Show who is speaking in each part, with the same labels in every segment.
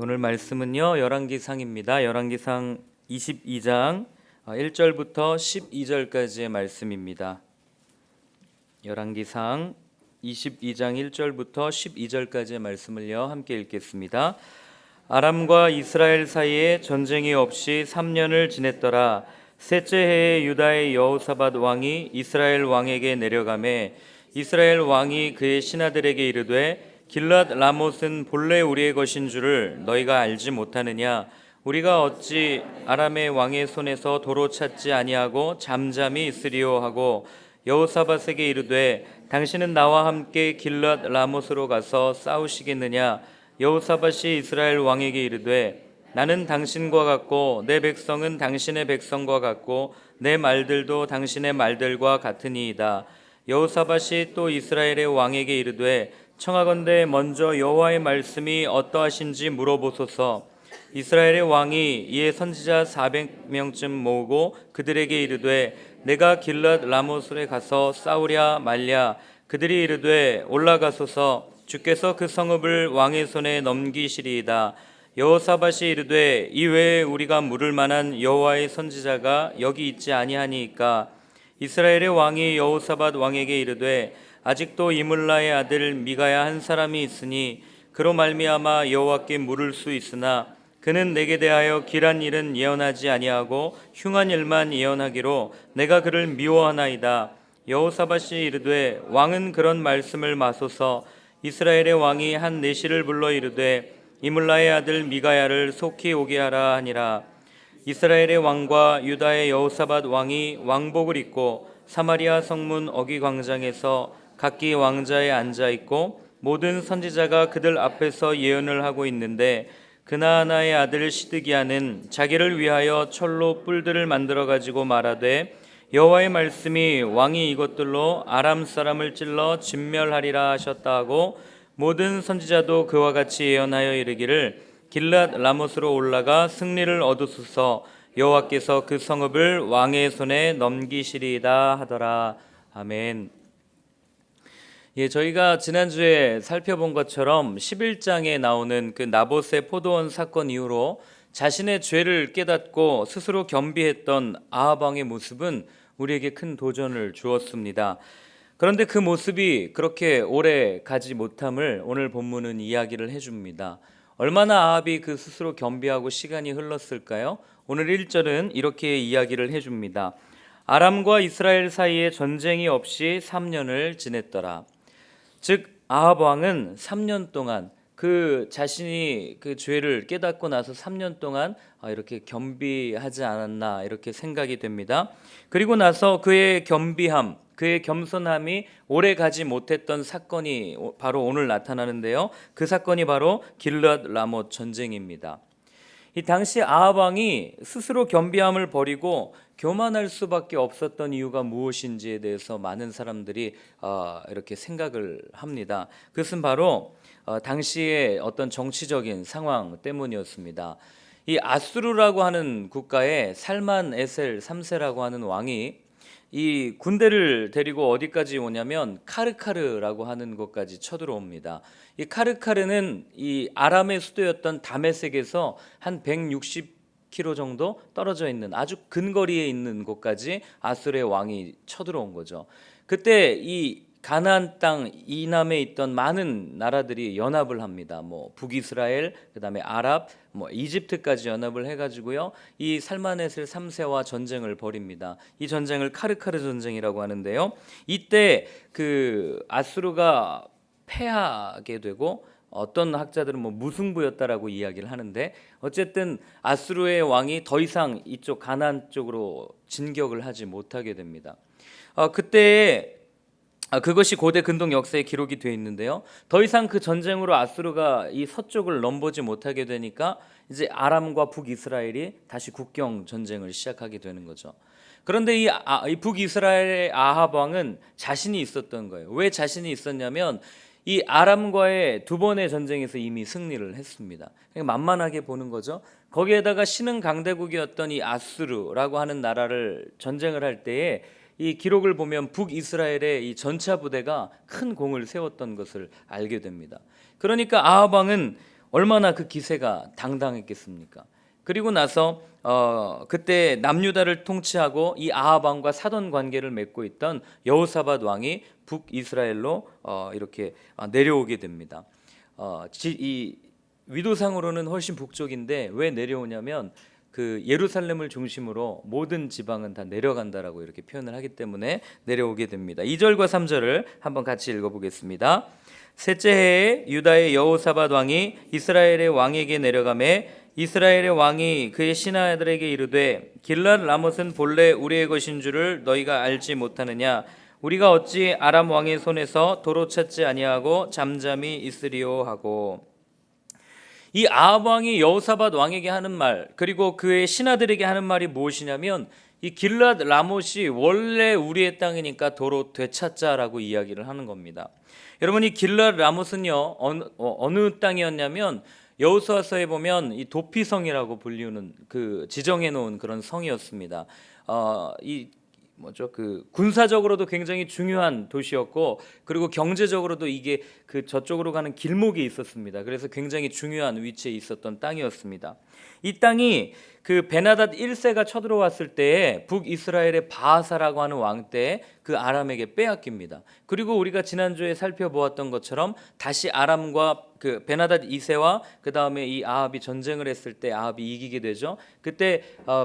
Speaker 1: 오늘 말씀은요 열왕기상입니다. 열왕기상 22장 1절부터 12절까지의 말씀입니다. 열왕기상 22장 1절부터 12절까지의 말씀을요 함께 읽겠습니다. 아람과 이스라엘 사이에 전쟁이 없이 3년을 지냈더라. 셋째 해에 유다의 여호사밧 왕이 이스라엘 왕에게 내려가매 이스라엘 왕이 그의 신하들에게 이르되 길랏 라못은 본래 우리의 것인 줄을 너희가 알지 못하느냐? 우리가 어찌 아람의 왕의 손에서 도로 찾지 아니하고 잠잠히 있으리요 하고 여호사밧에게 이르되 당신은 나와 함께 길랏 라못으로 가서 싸우시겠느냐? 여호사밧이 이스라엘 왕에게 이르되 나는 당신과 같고 내 백성은 당신의 백성과 같고 내 말들도 당신의 말들과 같으니이다. 여호사밧이 또 이스라엘의 왕에게 이르되 청하건대 먼저 여호와의 말씀이 어떠하신지 물어보소서. 이스라엘의 왕이 이에 선지자 400명쯤 모으고 그들에게 이르되 내가 길랏 라못에 가서 싸우랴 말랴. 그들이 이르되 올라가소서. 주께서 그 성읍을 왕의 손에 넘기시리이다. 여호사밧이 이르되 이외에 우리가 물을 만한 여호와의 선지자가 여기 있지 아니하니이까. 이스라엘의 왕이 여호사밧 왕에게 이르되 아직도 이물라의 아들 미가야 한 사람이 있으니 그로 말미암아 여호와께 물을 수 있으나 그는 내게 대하여 길한 일은 예언하지 아니하고 흉한 일만 예언하기로 내가 그를 미워하나이다. 여호사밧이 이르되 왕은 그런 말씀을 마소서. 이스라엘의 왕이 한 내시를 불러 이르되 이물라의 아들 미가야를 속히 오게 하라 하니라. 이스라엘의 왕과 유다의 여호사밧 왕이 왕복을 입고 사마리아 성문 어귀 광장에서 각기 왕자에 앉아 있고 모든 선지자가 그들 앞에서 예언을 하고 있는데 그나아나의 아들 시드기야는 자기를 위하여 철로 뿔들을 만들어 가지고 말하되 여호와의 말씀이 왕이 이것들로 아람 사람을 찔러 진멸하리라 하셨다 하고 모든 선지자도 그와 같이 예언하여 이르기를 길랏 라못으로 올라가 승리를 얻으소서. 여호와께서 그 성읍을 왕의 손에 넘기시리이다 하더라. 아멘. 저희가 지난주에 살펴본 것처럼 11장에 나오는 그 나봇의 포도원 사건 이후로 자신의 죄를 깨닫고 스스로 겸비했던 아합 왕의 모습은 우리에게 큰 도전을 주었습니다. 그런데 그 모습이 그렇게 오래 가지 못함을 오늘 본문은 이야기를 해줍니다. 얼마나 아합이 그 스스로 겸비하고 시간이 흘렀을까요? 오늘 1절은 이렇게 이야기를 해줍니다. 아람과 이스라엘 사이에 전쟁이 없이 3년을 지냈더라. 즉 아합 왕은 3년 동안 그 자신이 그 죄를 깨닫고 나서 3년 동안 이렇게 겸비하지 않았나 이렇게 생각이 됩니다. 그리고 나서 그의 겸비함, 그의 겸손함이 오래 가지 못했던 사건이 바로 오늘 나타나는데요. 그 사건이 바로 길랏 라못 전쟁입니다. 이 당시 아합 왕이 스스로 겸비함을 버리고 교만할 수밖에 없었던 이유가 무엇인지에 대해서 많은 사람들이 이렇게 생각을 합니다. 그것은 바로 당시의 어떤 정치적인 상황 때문이었습니다. 이 아수르라고 하는 국가에 살만 에셀 3세라고 하는 왕이 이 군대를 데리고 어디까지 오냐면 카르카르라고 하는 곳까지 쳐들어옵니다. 이 카르카르는 이 아람의 수도였던 다메섹에서 한 160km 정도 떨어져 있는 아주 근거리에 있는 곳까지 아수르의 왕이 쳐들어온 거죠. 그때 이 가나안 땅 이남에 있던 많은 나라들이 연합을 합니다. 북이스라엘, 그다음에 아랍, 이집트까지 연합을 해가지고요. 이 살마네셀 3세와 전쟁을 벌입니다. 이 전쟁을 카르카르 전쟁이라고 하는데요. 이때 그 아수르가 패하게 되고 어떤 학자들은 무승부였다라고 이야기를 하는데 어쨌든 아수르의 왕이 더 이상 이쪽 가나안 쪽으로 진격을 하지 못하게 됩니다. 그때 그것이 고대 근동 역사에 기록이 되어 있는데요. 더 이상 그 전쟁으로 아수르가 이 서쪽을 넘보지 못하게 되니까 이제 아람과 북이스라엘이 다시 국경 전쟁을 시작하게 되는 거죠. 그런데 이 북이스라엘의 아합 왕은 자신이 있었던 거예요. 왜 자신이 있었냐면 이 아람과의 두 번의 전쟁에서 이미 승리를 했습니다. 만만하게 보는 거죠. 거기에다가 신흥 강대국이었던 이 아수르라고 하는 나라를 전쟁을 할 때에 이 기록을 보면 북이스라엘의 이 전차 부대가 큰 공을 세웠던 것을 알게 됩니다. 그러니까 아합 왕은 얼마나 그 기세가 당당했겠습니까? 그리고 나서 그때 남유다를 통치하고 이 아합 왕과 사돈 관계를 맺고 있던 여호사밧 왕이 북이스라엘로 이렇게 내려오게 됩니다. 이 위도상으로는 훨씬 북쪽인데 왜 내려오냐면 그 예루살렘을 중심으로 모든 지방은 다 내려간다라고 이렇게 표현을 하기 때문에 내려오게 됩니다. 2절과 3절을 한번 같이 읽어보겠습니다. 셋째 해에 유다의 여호사밧 왕이 이스라엘의 왕에게 내려가매 이스라엘의 왕이 그의 신하들에게 이르되 길랏 라못은 본래 우리의 것인 줄을 너희가 알지 못하느냐? 우리가 어찌 아람 왕의 손에서 도로 찾지 아니하고 잠잠히 있으리요 하고. 이 아합 왕이 여호사밧 왕에게 하는 말, 그리고 그의 신하들에게 하는 말이 무엇이냐면 이 길랏 라못이 원래 우리의 땅이니까 도로 되찾자라고 이야기를 하는 겁니다. 여러분, 이 길랏 라못은요 어느 땅이었냐면 여호수아서에 보면 이 도피성이라고 불리우는 그 지정해 놓은 그런 성이었습니다. 그 군사적으로도 굉장히 중요한 도시였고, 그리고 경제적으로도 이게 그 저쪽으로 가는 길목이 있었습니다. 그래서 굉장히 중요한 위치에 있었던 땅이었습니다. 이 땅이 그 베나닷 1세가 쳐들어왔을 때에 북이스라엘의 바하사라고 하는 왕 때 그 아람에게 빼앗깁니다. 그리고 우리가 지난주에 살펴보았던 것처럼 다시 아람과 그 베나닷 2세와 그 다음에 이 아합이 전쟁을 했을 때 아합이 이기게 되죠. 그때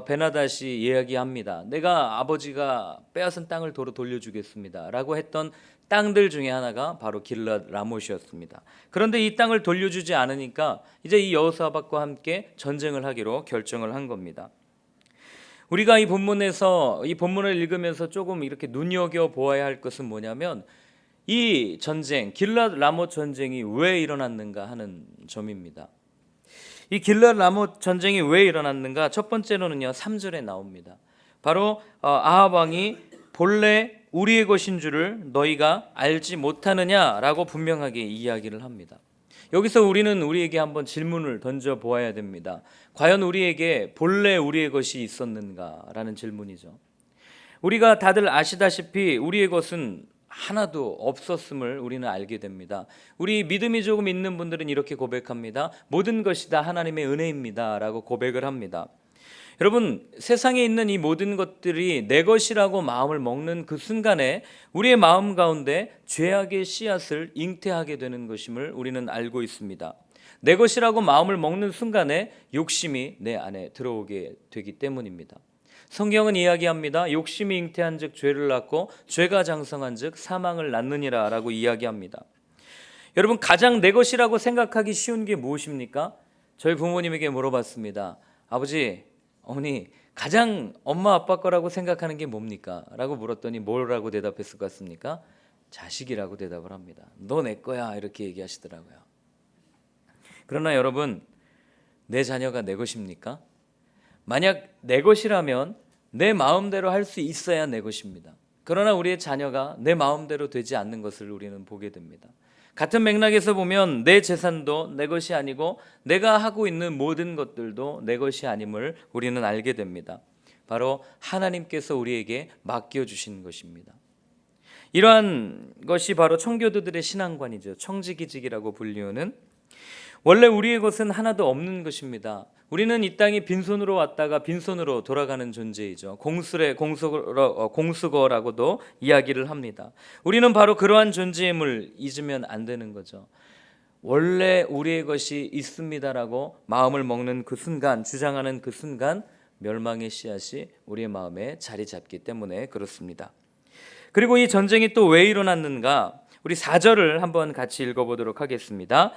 Speaker 1: 베나닷이 이야기합니다. 내가 아버지가 빼앗은 땅을 도로 돌려주겠습니다 라고 했던 땅들 중에 하나가 바로 길랏 라못이었습니다. 그런데 이 땅을 돌려주지 않으니까 이제 이 여호사밧과 함께 전쟁을 하기로 결정을 한 겁니다. 우리가 이 본문을 읽으면서 조금 이렇게 눈여겨 보아야 할 것은 뭐냐면 이 전쟁, 길랏 라못 전쟁이 왜 일어났는가 하는 점입니다. 이 길랏 라못 전쟁이 왜 일어났는가? 첫 번째로는요 3절에 나옵니다. 바로 아합 왕이 본래 우리의 것인 줄을 너희가 알지 못하느냐라고 분명하게 이야기를 합니다. 여기서 우리는 우리에게 한번 질문을 던져 보아야 됩니다. 과연 우리에게 본래 우리의 것이 있었는가라는 질문이죠. 우리가 다들 아시다시피 우리의 것은 하나도 없었음을 우리는 알게 됩니다. 우리 믿음이 조금 있는 분들은 이렇게 고백합니다. 모든 것이 다 하나님의 은혜입니다 라고 고백을 합니다. 여러분, 세상에 있는 이 모든 것들이 내 것이라고 마음을 먹는 그 순간에 우리의 마음 가운데 죄악의 씨앗을 잉태하게 되는 것임을 우리는 알고 있습니다. 내 것이라고 마음을 먹는 순간에 욕심이 내 안에 들어오게 되기 때문입니다. 성경은 이야기합니다. 욕심이 잉태한 즉 죄를 낳고 죄가 장성한 즉 사망을 낳느니라 라고 이야기합니다. 여러분, 가장 내 것이라고 생각하기 쉬운 게 무엇입니까? 저희 부모님에게 물어봤습니다. 아버지, 어머니, 가장 엄마 아빠 거라고 생각하는 게 뭡니까? 라고 물었더니 뭐라고 대답했을 것 같습니까? 자식이라고 대답을 합니다. 너 내 거야 이렇게 얘기하시더라고요. 그러나 여러분, 내 자녀가 내 것입니까? 만약 내 것이라면 내 마음대로 할 수 있어야 내 것입니다. 그러나 우리의 자녀가 내 마음대로 되지 않는 것을 우리는 보게 됩니다. 같은 맥락에서 보면 내 재산도 내 것이 아니고 내가 하고 있는 모든 것들도 내 것이 아님을 우리는 알게 됩니다. 바로 하나님께서 우리에게 맡겨주신 것입니다. 이러한 것이 바로 청교도들의 신앙관이죠. 청지기직이라고 불리우는. 원래 우리의 것은 하나도 없는 것입니다. 우리는 이 땅에 빈손으로 왔다가 빈손으로 돌아가는 존재이죠. 공수거라고도 이야기를 합니다. 우리는 바로 그러한 존재임을 잊으면 안 되는 거죠. 원래 우리의 것이 있습니다라고 마음을 먹는 그 순간, 주장하는 그 순간 멸망의 씨앗이 우리의 마음에 자리 잡기 때문에 그렇습니다. 그리고 이 전쟁이 또 왜 일어났는가? 우리 4절을 한번 같이 읽어보도록 하겠습니다.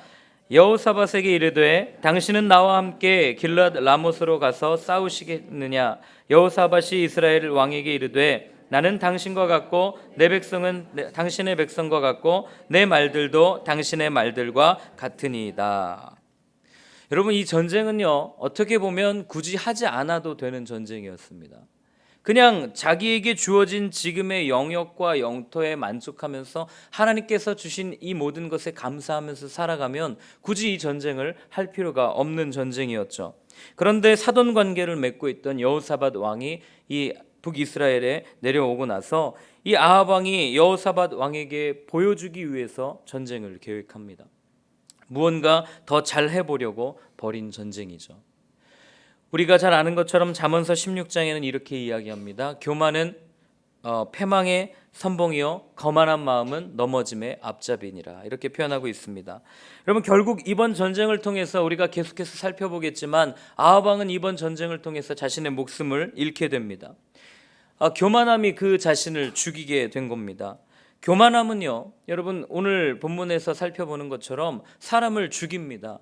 Speaker 1: 여호사밧에게 이르되 당신은 나와 함께 길랏 라못으로 가서 싸우시겠느냐? 여호사밧이 이스라엘 왕에게 이르되 나는 당신과 같고 내 백성은 당신의 백성과 같고 내 말들도 당신의 말들과 같으니이다. 여러분, 이 전쟁은요 어떻게 보면 굳이 하지 않아도 되는 전쟁이었습니다. 그냥 자기에게 주어진 지금의 영역과 영토에 만족하면서 하나님께서 주신 이 모든 것에 감사하면서 살아가면 굳이 이 전쟁을 할 필요가 없는 전쟁이었죠. 그런데 사돈 관계를 맺고 있던 여호사밧 왕이 이 북이스라엘에 내려오고 나서 이 아합 왕이 여호사밧 왕에게 보여주기 위해서 전쟁을 계획합니다. 무언가 더 잘 해보려고 벌인 전쟁이죠. 우리가 잘 아는 것처럼 잠언서 16장에는 이렇게 이야기합니다. 교만은 패망의 선봉이요 거만한 마음은 넘어짐의 앞잡이니라, 이렇게 표현하고 있습니다. 여러분, 결국 이번 전쟁을 통해서 우리가 계속해서 살펴보겠지만 아합 왕은 이번 전쟁을 통해서 자신의 목숨을 잃게 됩니다. 교만함이 그 자신을 죽이게 된 겁니다. 교만함은요, 여러분 오늘 본문에서 살펴보는 것처럼 사람을 죽입니다.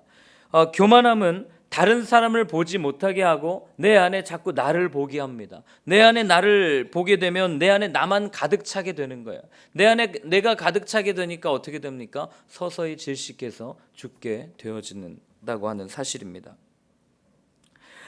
Speaker 1: 교만함은 다른 사람을 보지 못하게 하고 내 안에 자꾸 나를 보게 합니다. 내 안에 나를 보게 되면 내 안에 나만 가득 차게 되는 거예요. 내 안에 내가 가득 차게 되니까 어떻게 됩니까? 서서히 질식해서 죽게 되어진다고 하는 사실입니다.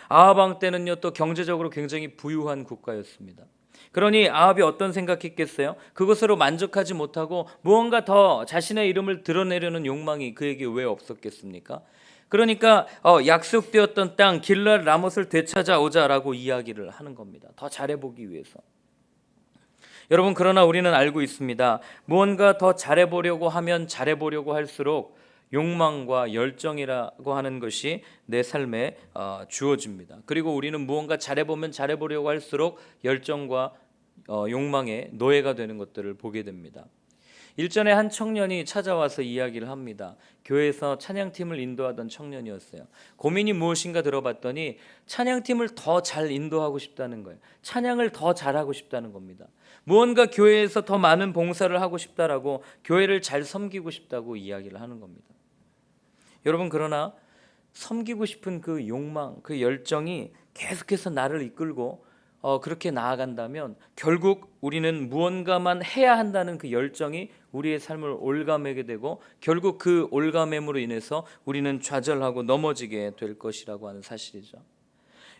Speaker 1: 아합 왕 때는요, 또 경제적으로 굉장히 부유한 국가였습니다. 그러니 아합이 어떤 생각했겠어요? 그것으로 만족하지 못하고 무언가 더 자신의 이름을 드러내려는 욕망이 그에게 왜 없었겠습니까? 그러니까 약속되었던 땅 길르앗 라못을 되찾아오자라고 이야기를 하는 겁니다. 더 잘해보기 위해서. 여러분, 그러나 우리는 알고 있습니다. 무언가 더 잘해보려고 하면 잘해보려고 할수록 욕망과 열정이라고 하는 것이 내 삶에 주어집니다. 그리고 우리는 무언가 잘해보면 잘해보려고 할수록 열정과 욕망의 노예가 되는 것들을 보게 됩니다. 일전에 한 청년이 찾아와서 이야기를 합니다. 교회에서 찬양팀을 인도하던 청년이었어요. 고민이 무엇인가 들어봤더니 찬양팀을 더 잘 인도하고 싶다는 거예요. 찬양을 더 잘하고 싶다는 겁니다. 무언가 교회에서 더 많은 봉사를 하고 싶다라고, 교회를 잘 섬기고 싶다고 이야기를 하는 겁니다. 여러분, 그러나 섬기고 싶은 그 욕망, 그 열정이 계속해서 나를 이끌고 그렇게 나아간다면 결국 우리는 무언가만 해야 한다는 그 열정이 우리의 삶을 올가매게 되고 결국 그 올가매므로 인해서 우리는 좌절하고 넘어지게 될 것이라고 하는 사실이죠.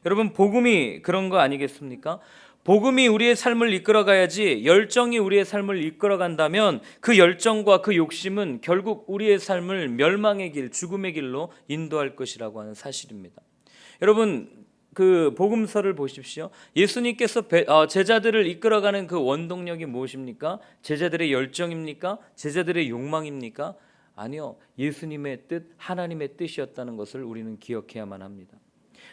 Speaker 1: 여러분, 복음이 그런 거 아니겠습니까? 복음이 우리의 삶을 이끌어가야지, 열정이 우리의 삶을 이끌어간다면 그 열정과 그 욕심은 결국 우리의 삶을 멸망의 길, 죽음의 길로 인도할 것이라고 하는 사실입니다. 여러분, 그 복음서를 보십시오. 예수님께서 제자들을 이끌어가는 그 원동력이 무엇입니까? 제자들의 열정입니까? 제자들의 욕망입니까? 아니요, 예수님의 뜻, 하나님의 뜻이었다는 것을 우리는 기억해야만 합니다.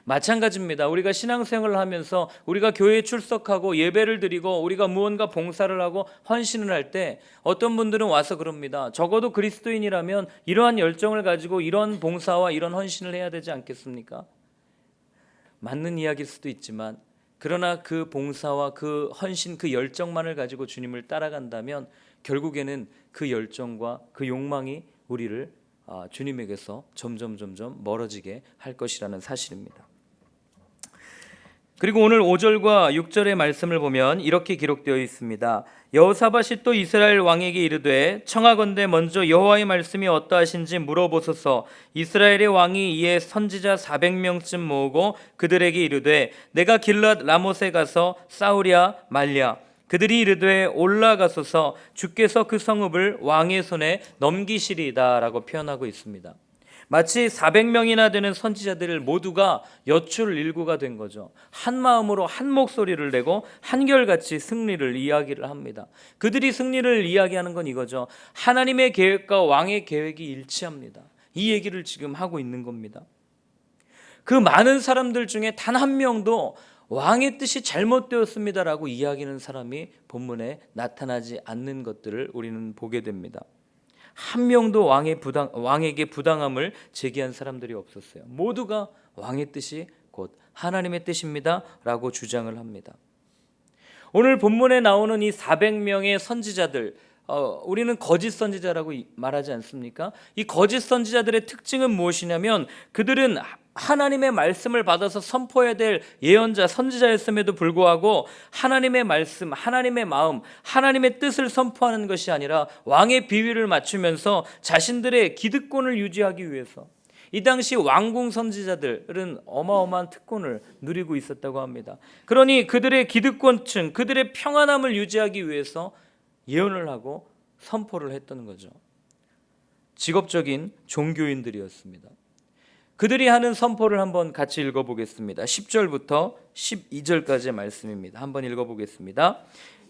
Speaker 1: 마찬가지입니다. 우리가 신앙생활을 하면서 우리가 교회에 출석하고 예배를 드리고 우리가 무언가 봉사를 하고 헌신을 할 때 어떤 분들은 와서 그럽니다. 적어도 그리스도인이라면 이러한 열정을 가지고 이런 봉사와 이런 헌신을 해야 되지 않겠습니까? 맞는 이야기일 수도 있지만, 그러나 그 봉사와 그 헌신, 그 열정만을 가지고 주님을 따라간다면 결국에는 그 열정과 그 욕망이 우리를 주님에게서 점점 멀어지게 할 것이라는 사실입니다. 그리고 오늘 5절과 6절의 말씀을 보면 이렇게 기록되어 있습니다. 여호사밧이 또 이스라엘 왕에게 이르되 청하건대 먼저 여호와의 말씀이 어떠하신지 물어보소서. 이스라엘의 왕이 이에 선지자 400명쯤 모으고 그들에게 이르되 내가 길르앗 라못에 가서 싸우랴 말랴. 그들이 이르되 올라가소서, 주께서 그 성읍을 왕의 손에 넘기시리이다 라고 표현하고 있습니다. 마치 400명이나 되는 선지자들 모두가 여출 일구가 된 거죠. 한 마음으로 한 목소리를 내고 한결같이 승리를 이야기를 합니다. 그들이 승리를 이야기하는 건 이거죠. 하나님의 계획과 왕의 계획이 일치합니다. 이 얘기를 지금 하고 있는 겁니다. 그 많은 사람들 중에 단 한 명도 왕의 뜻이 잘못되었습니다라고 이야기하는 사람이 본문에 나타나지 않는 것들을 우리는 보게 됩니다. 한 명도 왕에게 부당함을 제기한 사람들이 없었어요. 모두가 왕의 뜻이 곧 하나님의 뜻입니다 라고 주장을 합니다. 오늘 본문에 나오는 이 400명의 선지자들, 우리는 거짓 선지자라고 말하지 않습니까? 이 거짓 선지자들의 특징은 무엇이냐면 그들은 하나님의 말씀을 받아서 선포해야 될 예언자, 선지자였음에도 불구하고 하나님의 말씀, 하나님의 마음, 하나님의 뜻을 선포하는 것이 아니라 왕의 비위를 맞추면서 자신들의 기득권을 유지하기 위해서, 이 당시 왕궁 선지자들은 어마어마한 특권을 누리고 있었다고 합니다. 그러니 그들의 기득권층, 그들의 평안함을 유지하기 위해서 예언을 하고 선포를 했던 거죠. 직업적인 종교인들이었습니다. 그들이 하는 선포를 한번 같이 읽어보겠습니다. 10절부터 12절까지의 말씀입니다. 한번 읽어보겠습니다.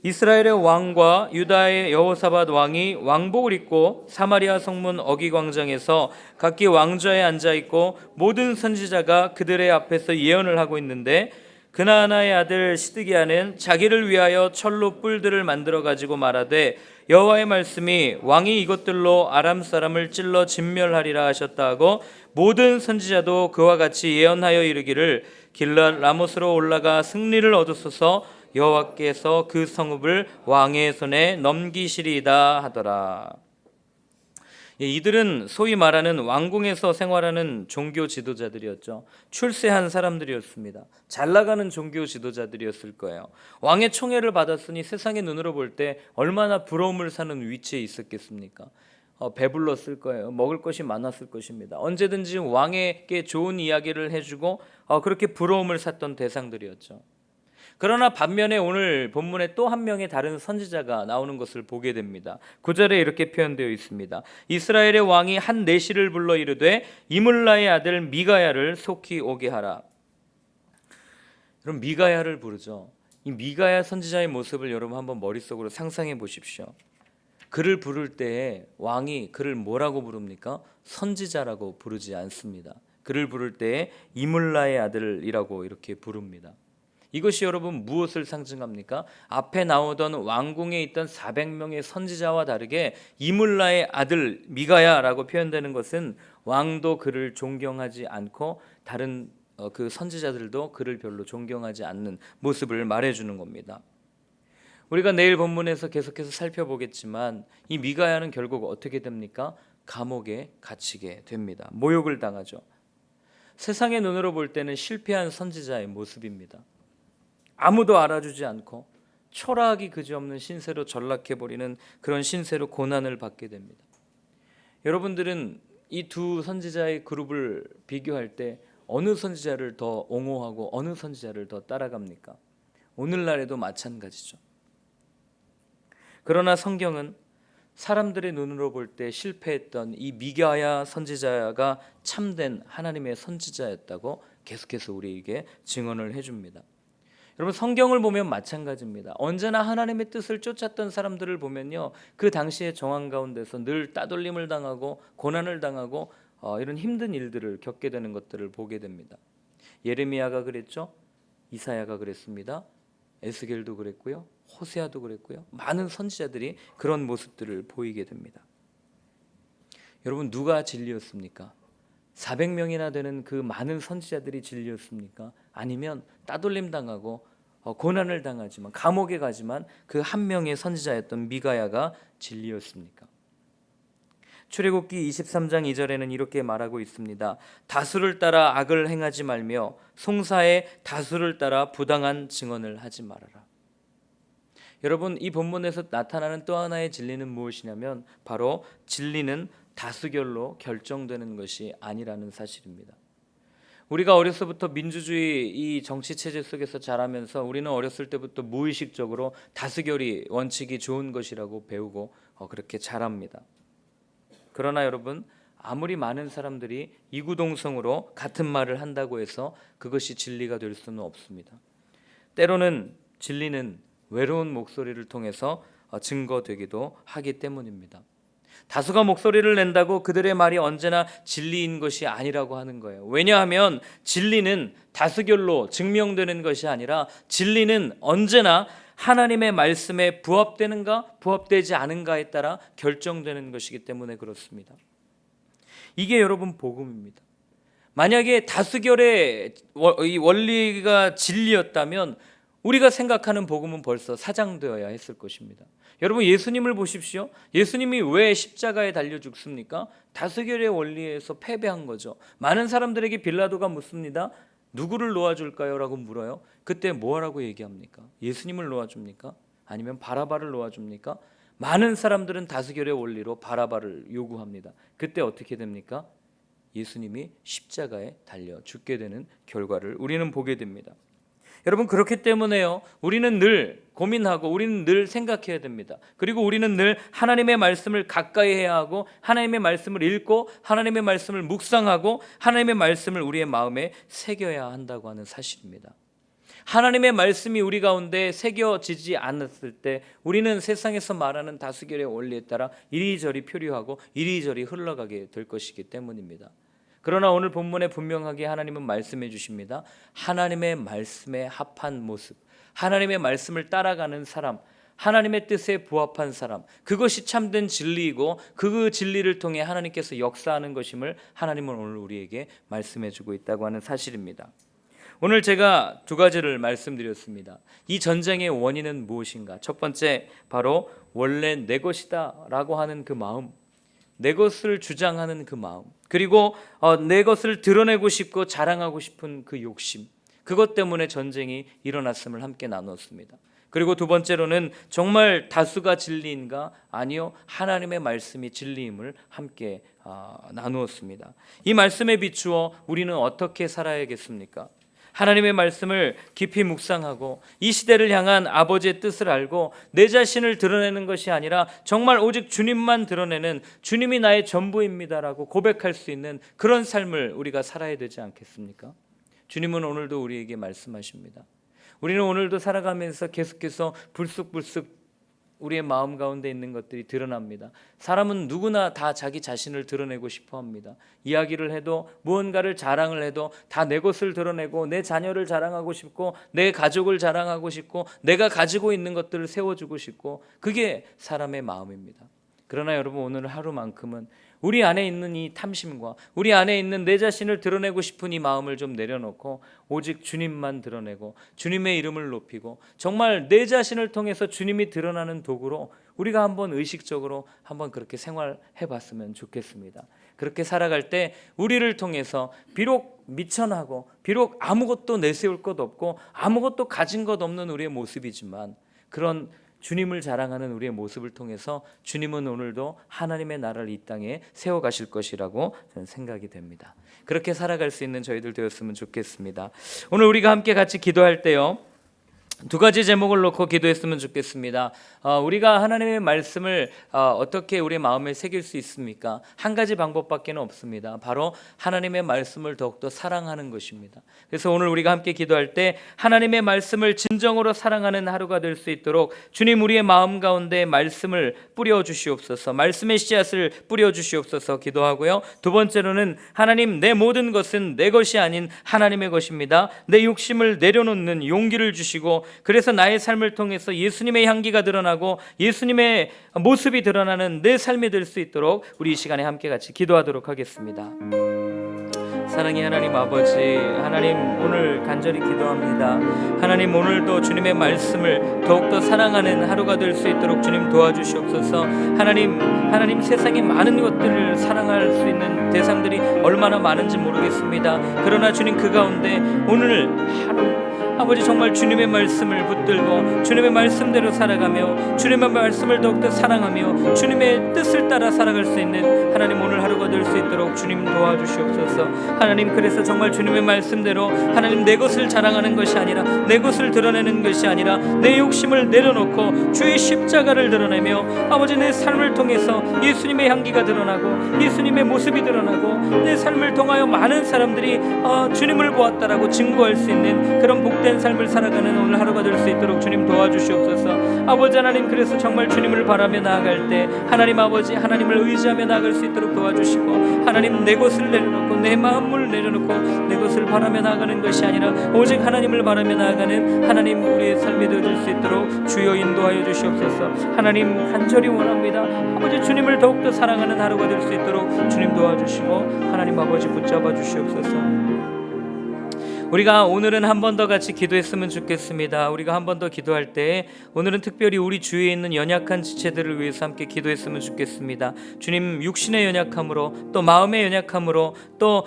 Speaker 1: 이스라엘의 왕과 유다의 여호사밧 왕이 왕복을 입고 사마리아 성문 어기광장에서 각기 왕좌에 앉아있고 모든 선지자가 그들의 앞에서 예언을 하고 있는데, 그나아나의 아들 시드기야는 자기를 위하여 철로 뿔들을 만들어 가지고 말하되, 여호와의 말씀이 왕이 이것들로 아람 사람을 찔러 진멸하리라 하셨다 하고, 모든 선지자도 그와 같이 예언하여 이르기를 길랏 라못으로 올라가 승리를 얻으소서, 여호와께서 그 성읍을 왕의 손에 넘기시리이다 하더라. 이들은 소위 말하는 왕궁에서 생활하는 종교 지도자들이었죠. 출세한 사람들이었습니다. 잘 나가는 종교 지도자들이었을 거예요. 왕의 총애를 받았으니 세상의 눈으로 볼 때 얼마나 부러움을 사는 위치에 있었겠습니까? 배불렀을 거예요. 먹을 것이 많았을 것입니다. 언제든지 왕에게 좋은 이야기를 해주고 그렇게 부러움을 샀던 대상들이었죠. 그러나 반면에 오늘 본문에 또 한 명의 다른 선지자가 나오는 것을 보게 됩니다. 9절에 이렇게 표현되어 있습니다. 이스라엘의 왕이 한 내시를 불러 이르되 이물라의 아들 미가야를 속히 오게 하라. 그럼 미가야를 부르죠. 이 미가야 선지자의 모습을 여러분 한번 머릿속으로 상상해 보십시오. 그를 부를 때에 왕이 그를 뭐라고 부릅니까? 선지자라고 부르지 않습니다. 그를 부를 때에 이물라의 아들이라고 이렇게 부릅니다. 이것이 여러분 무엇을 상징합니까? 앞에 나오던 왕궁에 있던 400명의 선지자와 다르게 이물라의 아들 미가야라고 표현되는 것은 왕도 그를 존경하지 않고 다른 그 선지자들도 그를 별로 존경하지 않는 모습을 말해주는 겁니다. 우리가 내일 본문에서 계속해서 살펴보겠지만 이 미가야는 결국 어떻게 됩니까? 감옥에 갇히게 됩니다. 모욕을 당하죠. 세상의 눈으로 볼 때는 실패한 선지자의 모습입니다. 아무도 알아주지 않고 초라하기 그지없는 신세로 전락해버리는 그런 신세로 고난을 받게 됩니다. 여러분들은 이 두 선지자의 그룹을 비교할 때 어느 선지자를 더 옹호하고 어느 선지자를 더 따라갑니까? 오늘날에도 마찬가지죠. 그러나 성경은 사람들의 눈으로 볼 때 실패했던 이 미가야 선지자가 참된 하나님의 선지자였다고 계속해서 우리에게 증언을 해줍니다. 여러분 성경을 보면 마찬가지입니다. 언제나 하나님의 뜻을 쫓았던 사람들을 보면요, 그 당시의 정황 가운데서 늘 따돌림을 당하고 고난을 당하고 이런 힘든 일들을 겪게 되는 것들을 보게 됩니다. 예레미야가 그랬죠. 이사야가 그랬습니다. 에스겔도 그랬고요. 호세아도 그랬고요. 많은 선지자들이 그런 모습들을 보이게 됩니다. 여러분 누가 진리였습니까? 400명이나 되는 그 많은 선지자들이 진리였습니까? 아니면 따돌림 당하고 고난을 당하지만 감옥에 가지만 그 한 명의 선지자였던 미가야가 진리였습니까? 출애굽기 23장 2절에는 이렇게 말하고 있습니다. 다수를 따라 악을 행하지 말며 송사에 다수를 따라 부당한 증언을 하지 말아라. 여러분 이 본문에서 나타나는 또 하나의 진리는 무엇이냐면 바로 진리는 다수결로 결정되는 것이 아니라는 사실입니다. 우리가 어려서부터 민주주의 이 정치 체제 속에서 자라면서 우리는 어렸을 때부터 무의식적으로 다수결이 원칙이 좋은 것이라고 배우고 그렇게 자랍니다. 그러나 여러분 아무리 많은 사람들이 이구동성으로 같은 말을 한다고 해서 그것이 진리가 될 수는 없습니다. 때로는 진리는 외로운 목소리를 통해서 증거되기도 하기 때문입니다. 다수가 목소리를 낸다고 그들의 말이 언제나 진리인 것이 아니라고 하는 거예요. 왜냐하면 진리는 다수결로 증명되는 것이 아니라 진리는 언제나 하나님의 말씀에 부합되는가 부합되지 않은가에 따라 결정되는 것이기 때문에 그렇습니다. 이게 여러분 복음입니다. 만약에 다수결의 이 원리가 진리였다면 우리가 생각하는 복음은 벌써 사장되어야 했을 것입니다. 여러분 예수님을 보십시오. 예수님이 왜 십자가에 달려 죽습니까? 다수결의 원리에서 패배한 거죠. 많은 사람들에게 빌라도가 묻습니다. 누구를 놓아줄까요? 라고 물어요. 그때 뭐라고 얘기합니까? 예수님을 놓아줍니까? 아니면 바라바를 놓아줍니까? 많은 사람들은 다수결의 원리로 바라바를 요구합니다. 그때 어떻게 됩니까? 예수님이 십자가에 달려 죽게 되는 결과를 우리는 보게 됩니다. 여러분, 그렇기 때문에요, 우리는 늘 고민하고 우리는 늘 생각해야 됩니다. 그리고 우리는 늘 하나님의 말씀을 가까이 해야 하고 하나님의 말씀을 읽고 하나님의 말씀을 묵상하고 하나님의 말씀을 우리의 마음에 새겨야 한다고 하는 사실입니다. 하나님의 말씀이 우리 가운데 새겨지지 않았을 때 우리는 세상에서 말하는 다수결의 원리에 따라 이리저리 표류하고 이리저리 흘러가게 될 것이기 때문입니다. 그러나 오늘 본문에 분명하게 하나님은 말씀해 주십니다. 하나님의 말씀에 합한 모습, 하나님의 말씀을 따라가는 사람, 하나님의 뜻에 부합한 사람, 그것이 참된 진리이고 그 진리를 통해 하나님께서 역사하는 것임을 하나님은 오늘 우리에게 말씀해 주고 있다고 하는 사실입니다. 오늘 제가 두 가지를 말씀드렸습니다. 이 전쟁의 원인은 무엇인가? 첫 번째, 바로 원래 내 것이다 라고 하는 그 마음, 내 것을 주장하는 그 마음, 그리고 내 것을 드러내고 싶고 자랑하고 싶은 그 욕심, 그것 때문에 전쟁이 일어났음을 함께 나누었습니다. 그리고 두 번째로는 정말 다수가 진리인가? 아니요, 하나님의 말씀이 진리임을 함께 나누었습니다. 이 말씀에 비추어 우리는 어떻게 살아야겠습니까? 하나님의 말씀을 깊이 묵상하고 이 시대를 향한 아버지의 뜻을 알고 내 자신을 드러내는 것이 아니라 정말 오직 주님만 드러내는, 주님이 나의 전부입니다라고 고백할 수 있는 그런 삶을 우리가 살아야 되지 않겠습니까? 주님은 오늘도 우리에게 말씀하십니다. 우리는 오늘도 살아가면서 계속해서 불쑥불쑥 우리의 마음 가운데 있는 것들이 드러납니다. 사람은 누구나 다 자기 자신을 드러내고 싶어 합니다. 이야기를 해도 무언가를 자랑을 해도 다 내 것을 드러내고 내 자녀를 자랑하고 싶고 내 가족을 자랑하고 싶고 내가 가지고 있는 것들을 세워주고 싶고, 그게 사람의 마음입니다. 그러나 여러분, 오늘 하루만큼은 우리 안에 있는 이 탐심과 우리 안에 있는 내 자신을 드러내고 싶은 이 마음을 좀 내려놓고 오직 주님만 드러내고 주님의 이름을 높이고 정말 내 자신을 통해서 주님이 드러나는 도구로 우리가 한번 의식적으로 한번 그렇게 생활해 봤으면 좋겠습니다. 그렇게 살아갈 때 우리를 통해서 비록 미천하고 비록 아무것도 내세울 것 없고 아무것도 가진 것 없는 우리의 모습이지만, 그런 주님을 자랑하는 우리의 모습을 통해서 주님은 오늘도 하나님의 나라를 이 땅에 세워가실 것이라고 저는 생각이 됩니다. 그렇게 살아갈 수 있는 저희들 되었으면 좋겠습니다. 오늘 우리가 함께 같이 기도할 때요, 두 가지 제목을 놓고 기도했으면 좋겠습니다. 우리가 하나님의 말씀을 어떻게 우리 마음에 새길 수 있습니까? 한 가지 방법밖에 없습니다. 바로 하나님의 말씀을 더욱더 사랑하는 것입니다. 그래서 오늘 우리가 함께 기도할 때 하나님의 말씀을 진정으로 사랑하는 하루가 될 수 있도록 주님, 우리의 마음 가운데 말씀을 뿌려 주시옵소서, 말씀의 씨앗을 뿌려 주시옵소서 기도하고요. 두 번째로는 하나님, 내 모든 것은 내 것이 아닌 하나님의 것입니다. 내 욕심을 내려놓는 용기를 주시고, 그래서 나의 삶을 통해서 예수님의 향기가 드러나고 예수님의 모습이 드러나는 내 삶이 될 수 있도록 우리 이 시간에 함께 같이 기도하도록 하겠습니다. 사랑의 하나님 아버지, 하나님 오늘 간절히 기도합니다. 하나님, 오늘도 주님의 말씀을 더욱더 사랑하는 하루가 될 수 있도록 주님 도와주시옵소서. 하나님 세상에 많은 것들을 사랑할 수 있는 대상들이 얼마나 많은지 모르겠습니다. 그러나 주님, 그 가운데 오늘 하루 아버지 정말 주님의 말씀을 붙들고 주님의 말씀대로 살아가며 주님의 말씀을 더욱더 사랑하며 주님의 뜻을 따라 살아갈 수 있는 하나님 오늘 하루가 될 수 있도록 주님 도와주시옵소서. 하나님, 그래서 정말 주님의 말씀대로 하나님 내 것을 자랑하는 것이 아니라 내 것을 드러내는 것이 아니라 내 욕심을 내려놓고 주의 십자가를 드러내며 아버지 내 삶을 통해서 예수님의 향기가 드러나고 예수님의 모습이 드러나고 내 삶을 통하여 많은 사람들이 주님을 보았다라고 증거할 수 있는 그런 복된 삶을 살아가는 오늘 하루가 될 수 있도록 주님 도와주시옵소서. 아버지 하나님, 그래서 정말 주님을 바라며 나아갈 때 하나님 아버지, 하나님을 의지하며 나아갈 수 있도록 도와주시고, 하나님 내 것을 내려놓고 내 마음을 내려놓고 내 것을 바라며 나아가는 것이 아니라 오직 하나님을 바라며 나아가는 하나님 우리의 삶이 되어줄 수 있도록 주여 인도하여 주시옵소서. 하나님 간절히 원합니다. 아버지, 주님을 더욱더 사랑하는 하루가 될 수 있도록 주님 도와주시고 하나님 아버지 붙잡아 주시옵소서. 우리가 오늘은 한 번 더 같이 기도했으면 좋겠습니다. 우리가 한 번 더 기도할 때 오늘은 특별히 우리 주위에 있는 연약한 지체들을 위해서 함께 기도했으면 좋겠습니다. 주님, 육신의 연약함으로 또 마음의 연약함으로 또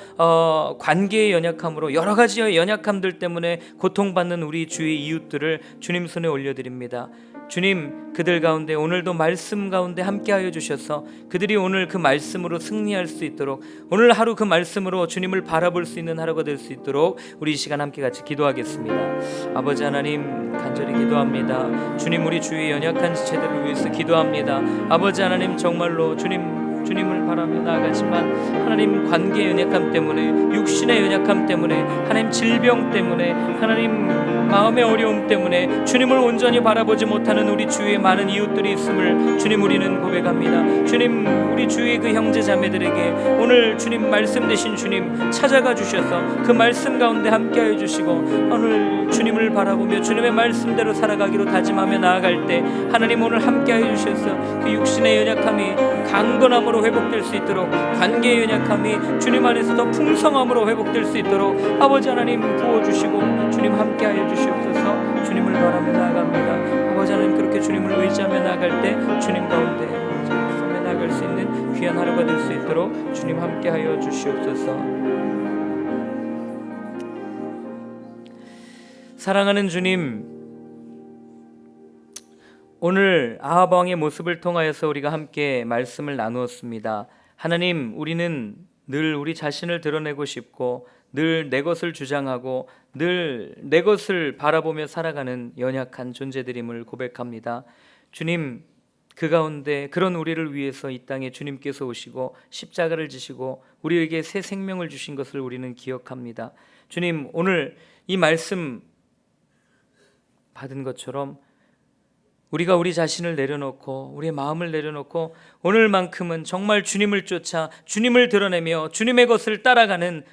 Speaker 1: 관계의 연약함으로 여러 가지의 연약함들 때문에 고통받는 우리 주위의 이웃들을 주님 손에 올려드립니다. 주님, 그들 가운데 오늘도 말씀 가운데 함께하여 주셔서 그들이 오늘 그 말씀으로 승리할 수 있도록, 오늘 하루 그 말씀으로 주님을 바라볼 수 있는 하루가 될 수 있도록 우리 우리 이 시간 함께 같이 기도하겠습니다. 아버지 하나님, 간절히 기도합니다. 주님, 우리 주위의 연약한 지체들을 위해서 기도합니다. 아버지 하나님, 정말로 주님을 바라며 나아가지만 하나님, 관계의 연약함 때문에, 육신의 연약함 때문에, 하나님 질병 때문에, 하나님 마음의 어려움 때문에 주님을 온전히 바라보지 못하는 우리 주위에 많은 이웃들이 있음을 주님, 우리는 고백합니다. 주님, 우리 주위의 그 형제 자매들에게 오늘 주님 말씀 되신 주님 찾아가 주셔서 그 말씀 가운데 함께하여 주시고, 오늘 주님을 바라보며 주님의 말씀대로 살아가기로 다짐하며 나아갈 때 하나님, 오늘 함께하여 주셔서 그 육신의 연약함이 강건함으로 회복될 수 있도록, 관계의 연약함이 주님 안에서 더 풍성함으로 회복될 수 있도록 아버지 하나님 부어주시고 주님 함께하여 주시옵소서. 주님을 바라며 나아갑니다. 아버지 하나님, 그렇게 주님을 의지하며 나아갈 때 주님 가운데 섬에 나아갈 수 있는 귀한 하루가 될 수 있도록 주님 함께하여 주시옵소서. 사랑하는 주님, 오늘 아합 왕의 모습을 통하여서 우리가 함께 말씀을 나누었습니다. 하나님, 우리는 늘 우리 자신을 드러내고 싶고 늘 내 것을 주장하고 늘 내 것을 바라보며 살아가는 연약한 존재들임을 고백합니다. 주님, 그 가운데 그런 우리를 위해서 이 땅에 주님께서 오시고 십자가를 지시고 우리에게 새 생명을 주신 것을 우리는 기억합니다. 주님, 오늘 이 말씀 받은 것처럼 우리가 우리 자신을 내려놓고 우리의 마음을 내려놓고 오늘만큼은 정말 주님을 쫓아 주님을 드러내며 주님의 것을 따라가는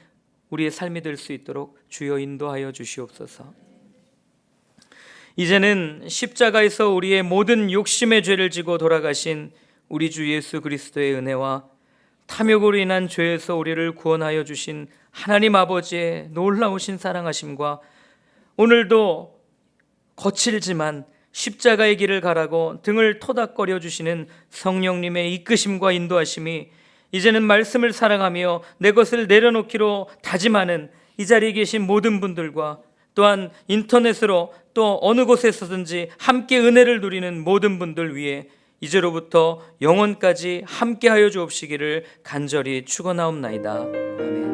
Speaker 1: 우리의 삶이 될 수 있도록 주여 인도하여 주시옵소서. 이제는 십자가에서 우리의 모든 욕심의 죄를 지고 돌아가신 우리 주 예수 그리스도의 은혜와 탐욕으로 인한 죄에서 우리를 구원하여 주신 하나님 아버지의 놀라우신 사랑하심과 오늘도 거칠지만 십자가의 길을 가라고 등을 토닥거려 주시는 성령님의 이끄심과 인도하심이 이제는 말씀을 사랑하며 내 것을 내려놓기로 다짐하는 이 자리에 계신 모든 분들과 또한 인터넷으로 또 어느 곳에서든지 함께 은혜를 누리는 모든 분들 위해 이제로부터 영원까지 함께하여 주옵시기를 간절히 축원하옵나이다. 아멘.